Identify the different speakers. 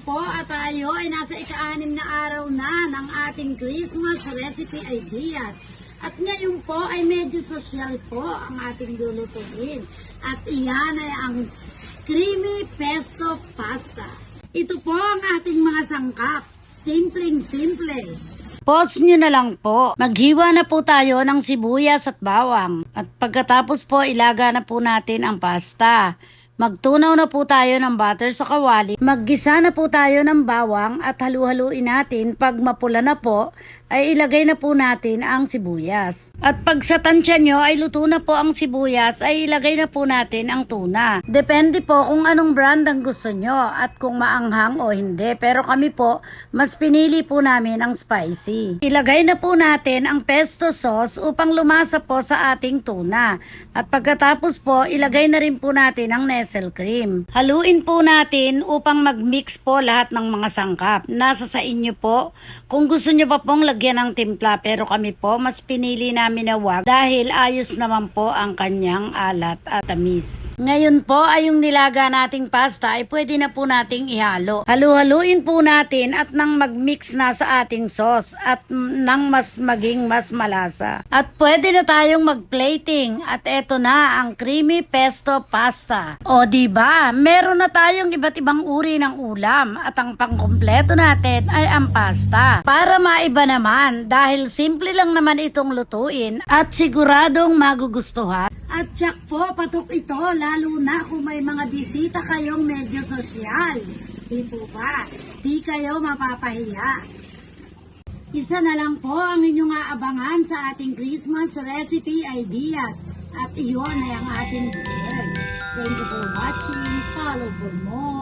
Speaker 1: po at tayo ay nasa ika-6 na araw na ng ating Christmas recipe ideas. At ngayon po ay medyo social po ang ating lulutuin. At iyan ay ang creamy pesto pasta. Ito po ang ating mga sangkap. Simpleng-simple. Pause nyo na lang po. Maghiwa na po tayo ng sibuyas at bawang. At pagkatapos po, ilaga na po natin ang pasta. Magtunaw na po tayo ng butter sa kawali. Maggisa na po tayo ng bawang at halu-haluin natin. Pag mapula na po, ay ilagay na po natin ang sibuyas. At pag sa tansya nyo ay luto na po ang sibuyas, ay ilagay na po natin ang tuna. Depende po kung anong brand ang gusto nyo at kung maanghang o hindi. Pero kami po, mas pinili po namin ang spicy. Ilagay na po natin ang pesto sauce upang lumasa po sa ating tuna. At pagkatapos po, ilagay na rin po natin ang nestle cream. Haluin po natin upang mag-mix po lahat ng mga sangkap. Nasa sa inyo po kung gusto nyo pa pong lagyan ng timpla, pero kami po mas pinili namin na wag dahil ayos naman po ang kanyang alat at tamis. Ngayon po ay yung nilaga nating pasta ay pwede na po nating ihalo. Halu-haluin po natin at nang mag-mix na sa ating sauce at nang maging mas malasa. At pwede na tayong mag-plating at eto na ang creamy pesto pasta. O diba, meron na tayong iba't ibang uri ng ulam at ang pangkumpleto natin ay ang pasta. Para maiba naman dahil simple lang naman itong lutuin at siguradong magugustuhan. At tsak po, patok ito lalo na kung may mga bisita kayong medyo sosyal. Di po ba? Di kayo mapapahiya. Isa na lang po ang inyong aabangan sa ating Christmas recipe ideas. At iyon ay ang ating dessert. Thank you for watching. Follow for more.